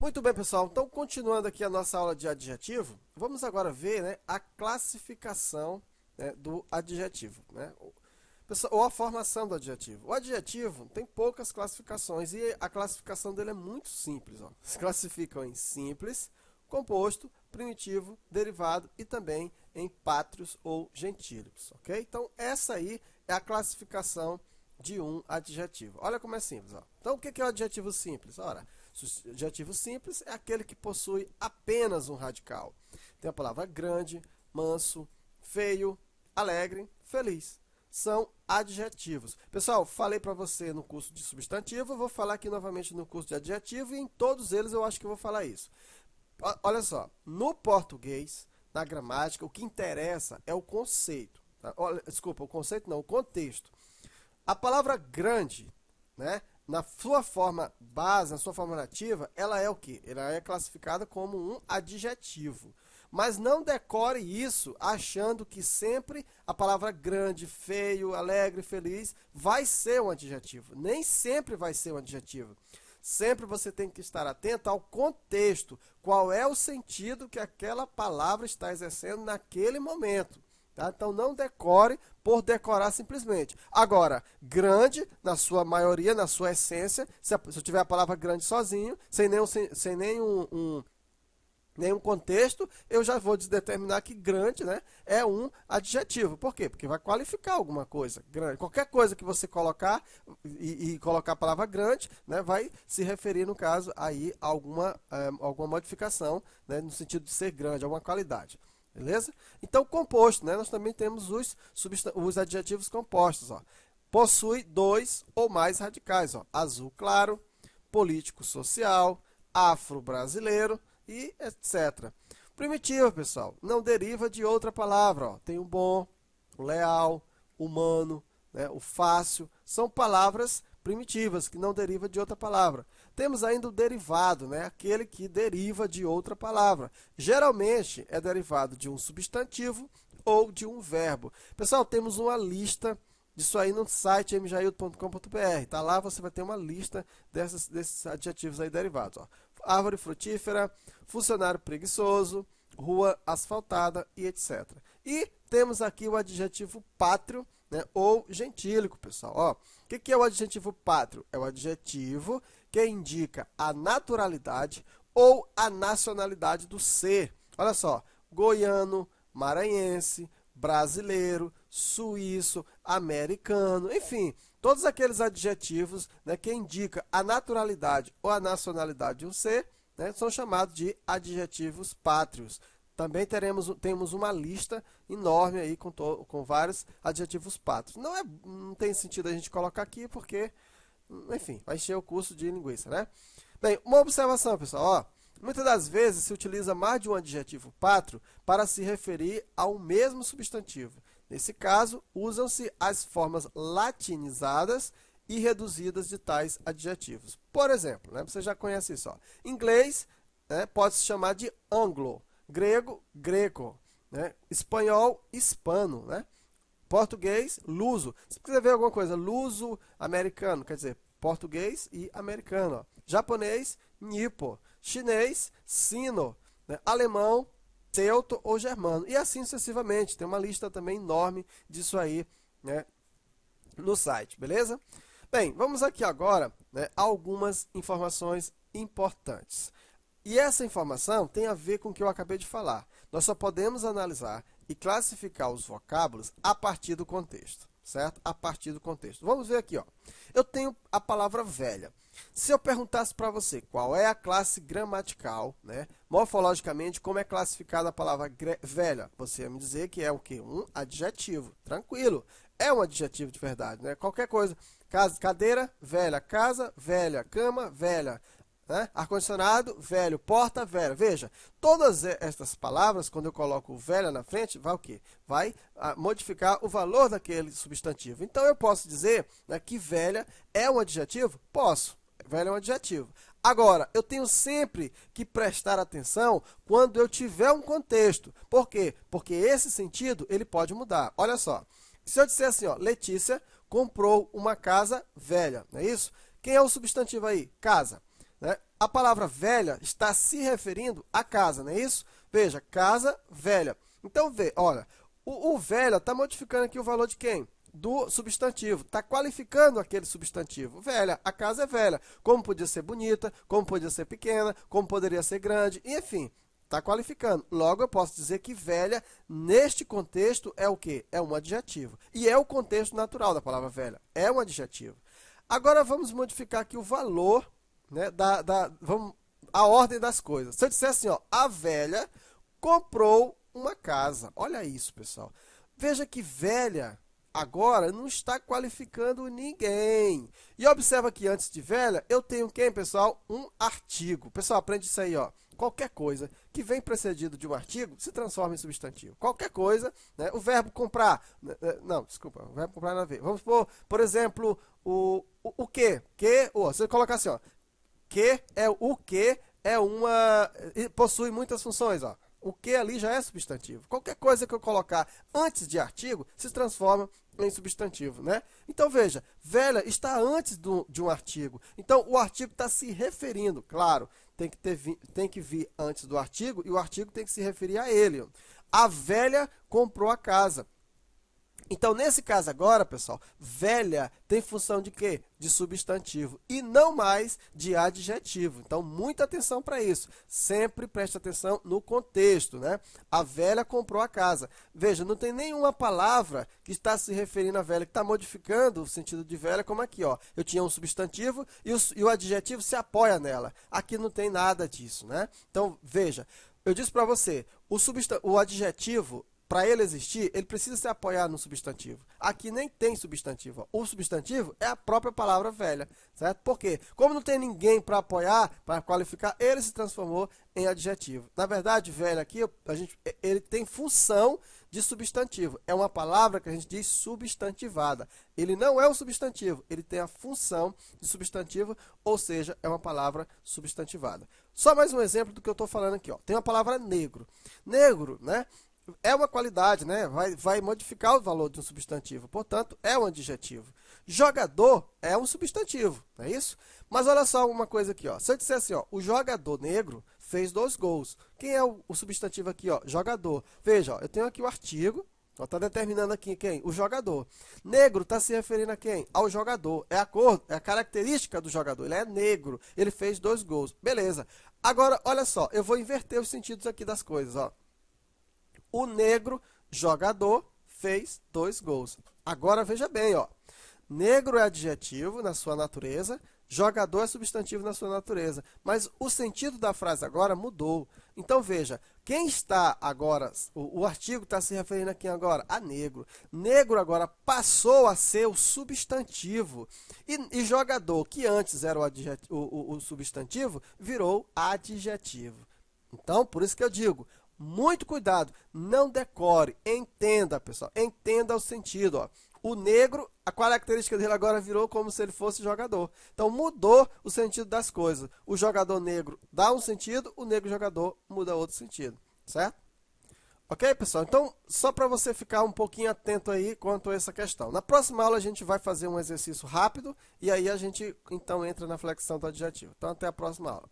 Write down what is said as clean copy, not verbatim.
Muito bem, pessoal. Então, continuando aqui a nossa aula de adjetivo, vamos agora ver, né, a classificação, né, do adjetivo, né? Ou a formação do adjetivo. O adjetivo tem poucas classificações e a classificação dele é muito simples. Ó. Se classificam em simples, composto, primitivo, derivado e também em pátrios ou gentílicos. Ok? Então, essa aí é a classificação de um adjetivo. Olha como é simples. Ó. Então, o que é o adjetivo simples? Ora, o adjetivo simples é aquele que possui apenas um radical. Tem a palavra grande, manso, feio, alegre, feliz. São adjetivos. Pessoal, falei para você no curso de substantivo, vou falar aqui novamente no curso de adjetivo e em todos eles eu acho que eu vou falar isso. Olha só, no português, na gramática, o que interessa é o conceito. Tá? Desculpa, o conceito não, o contexto. A palavra grande, né, na sua forma base, na sua forma nativa, ela é o quê? Ela é classificada como um adjetivo. Mas não decore isso achando que sempre a palavra grande, feio, alegre, feliz vai ser um adjetivo. Nem sempre vai ser um adjetivo. Sempre você tem que estar atento ao contexto. Qual é o sentido que aquela palavra está exercendo naquele momento. Tá? Então, não decore por decorar simplesmente. Agora, grande, na sua maioria, na sua essência, se eu tiver a palavra grande sozinho, sem nenhum contexto, eu já vou determinar que grande, né, é um adjetivo. Por quê? Porque vai qualificar alguma coisa. Grande. Qualquer coisa que você colocar e colocar a palavra grande, né, vai se referir, no caso, aí a alguma modificação, né, no sentido de ser grande, alguma qualidade. Beleza? Então, composto, né? Nós também temos os adjetivos compostos. Ó. Possui dois ou mais radicais. Ó. Azul claro, político-social, afro-brasileiro e etc. Primitivo, pessoal, não deriva de outra palavra. Ó. Tem o bom, o leal, o humano, né? O fácil. São palavras primitivas, que não deriva de outra palavra. Temos ainda o derivado, né? Aquele que deriva de outra palavra. Geralmente é derivado de um substantivo ou de um verbo. Pessoal, temos uma lista disso aí no site mjaildo.com.br. Tá lá, você vai ter uma lista desses adjetivos aí derivados. Ó. Árvore frutífera, funcionário preguiçoso, rua asfaltada e etc. E temos aqui o adjetivo pátrio, né, ou gentílico, pessoal. Ó, o que é o adjetivo pátrio? É o adjetivo que indica a naturalidade ou a nacionalidade do ser. Olha só, goiano, maranhense, brasileiro, suíço, americano, enfim, todos aqueles adjetivos, né, que indicam a naturalidade ou a nacionalidade de um ser, né, são chamados de adjetivos pátrios. Também temos uma lista enorme aí com vários adjetivos pátrios. Não tem sentido a gente colocar aqui porque, enfim, vai encher o curso de linguiça, né? Bem, uma observação, pessoal. Ó, muitas das vezes se utiliza mais de um adjetivo pátrio para se referir ao mesmo substantivo. Nesse caso, usam-se as formas latinizadas e reduzidas de tais adjetivos. Por exemplo, né, você já conhece isso. Ó. Inglês, né, pode se chamar de anglo. Grego, greco, né? Espanhol, hispano, né? Português, luso. Se quiser ver alguma coisa, luso americano, quer dizer, português e americano. Ó. Japonês, nippo. Chinês, sino. Né? Alemão, teuto ou germano. E assim sucessivamente. Tem uma lista também enorme disso aí, né, no site, beleza? Bem, vamos aqui agora, né, algumas informações importantes. E essa informação tem a ver com o que eu acabei de falar. Nós só podemos analisar e classificar os vocábulos a partir do contexto, certo? A partir do contexto. Vamos ver aqui, ó. Eu tenho a palavra velha. Se eu perguntasse para você qual é a classe gramatical, né, morfologicamente, como é classificada a palavra velha, você ia me dizer que é o quê? Um adjetivo. Tranquilo. É um adjetivo de verdade, né? Qualquer coisa. Cadeira, velha. Casa, velha. Cama, velha. Né? Ar-condicionado, velho. Porta, velha. Veja, todas estas palavras, quando eu coloco velha na frente, vai o quê? Vai modificar o valor daquele substantivo. Então, eu posso dizer, né, que velha é um adjetivo? Posso. Velha é um adjetivo. Agora, eu tenho sempre que prestar atenção quando eu tiver um contexto. Por quê? Porque esse sentido, ele pode mudar. Olha só. Se eu disser assim, ó, Letícia comprou uma casa velha, não é isso? Quem é o substantivo aí? Casa. Né? a palavra velha está se referindo à casa, não é isso? Veja, casa velha. Então, olha, o velha está modificando aqui o valor de quem? Do substantivo, está qualificando aquele substantivo. Velha, a casa é velha. Como podia ser bonita, como podia ser pequena, como poderia ser grande, enfim, está qualificando. Logo, eu posso dizer que velha, neste contexto, é o quê? É um adjetivo. E é o contexto natural da palavra velha, é um adjetivo. Agora, vamos modificar aqui o valor, né, a ordem das coisas. Se eu disser assim, ó, a velha comprou uma casa. Olha isso, pessoal. Veja que velha agora não está qualificando ninguém. E observa que antes de velha, eu tenho quem, pessoal? Um artigo. Pessoal, aprende isso aí, ó. Qualquer coisa que vem precedido de um artigo se transforma em substantivo. Qualquer coisa, né? O verbo comprar. Não, desculpa, o verbo comprar não a ver. Vamos por exemplo, o que. Você colocar assim, ó. O que é uma. Possui muitas funções, ó. O que ali já é substantivo. Qualquer coisa que eu colocar antes de artigo se transforma em substantivo, né? Então, veja, velha está antes de um artigo. Então, o artigo está se referindo, claro, tem que vir antes do artigo e o artigo tem que se referir a ele. A velha comprou a casa. Então, nesse caso agora, pessoal, velha tem função de quê? De substantivo e não mais de adjetivo. Então, muita atenção para isso. Sempre preste atenção no contexto, né? A velha comprou a casa. Veja, não tem nenhuma palavra que está se referindo à velha, que está modificando o sentido de velha, como aqui, ó. Eu tinha um substantivo e o adjetivo se apoia nela. Aqui não tem nada disso, né? Então, veja, eu disse para você, o adjetivo, para ele existir, ele precisa se apoiar no substantivo. Aqui nem tem substantivo. O substantivo é a própria palavra velha, certo? Por quê? Como não tem ninguém para apoiar, para qualificar, ele se transformou em adjetivo. Na verdade, velha aqui, ele tem função de substantivo. É uma palavra que a gente diz substantivada. Ele não é um substantivo, ele tem a função de substantivo, ou seja, é uma palavra substantivada. Só mais um exemplo do que eu estou falando aqui, ó. Tem a palavra negro. Negro, né? É uma qualidade, né? Vai modificar o valor de um substantivo, portanto, é um adjetivo. Jogador é um substantivo, não é isso? Mas olha só uma coisa aqui, ó. Se eu disser assim, ó, o jogador negro fez 2 gols. Quem é o substantivo aqui, ó? Jogador. Veja, ó, eu tenho aqui o artigo, está determinando aqui quem? O jogador. Negro está se referindo a quem? Ao jogador. É a cor, é a característica do jogador. Ele é negro, ele fez 2 gols. Beleza. Agora, olha só, eu vou inverter os sentidos aqui das coisas, ó. O negro jogador fez 2 gols. Agora veja bem, ó. Negro é adjetivo na sua natureza, jogador é substantivo na sua natureza. Mas o sentido da frase agora mudou. Então veja, quem está agora, o artigo está se referindo a quem agora? A negro. Negro agora passou a ser o substantivo. E jogador, que antes era o substantivo, virou adjetivo. Então, por isso que eu digo, muito cuidado, não decore, entenda, pessoal, entenda o sentido. Ó. O negro, a característica dele agora virou como se ele fosse jogador. Então, mudou o sentido das coisas. O jogador negro dá um sentido, o negro jogador muda outro sentido, certo? Ok, pessoal? Então, só para você ficar um pouquinho atento aí quanto a essa questão. Na próxima aula, a gente vai fazer um exercício rápido e aí a gente, então, entra na flexão do adjetivo. Então, até a próxima aula.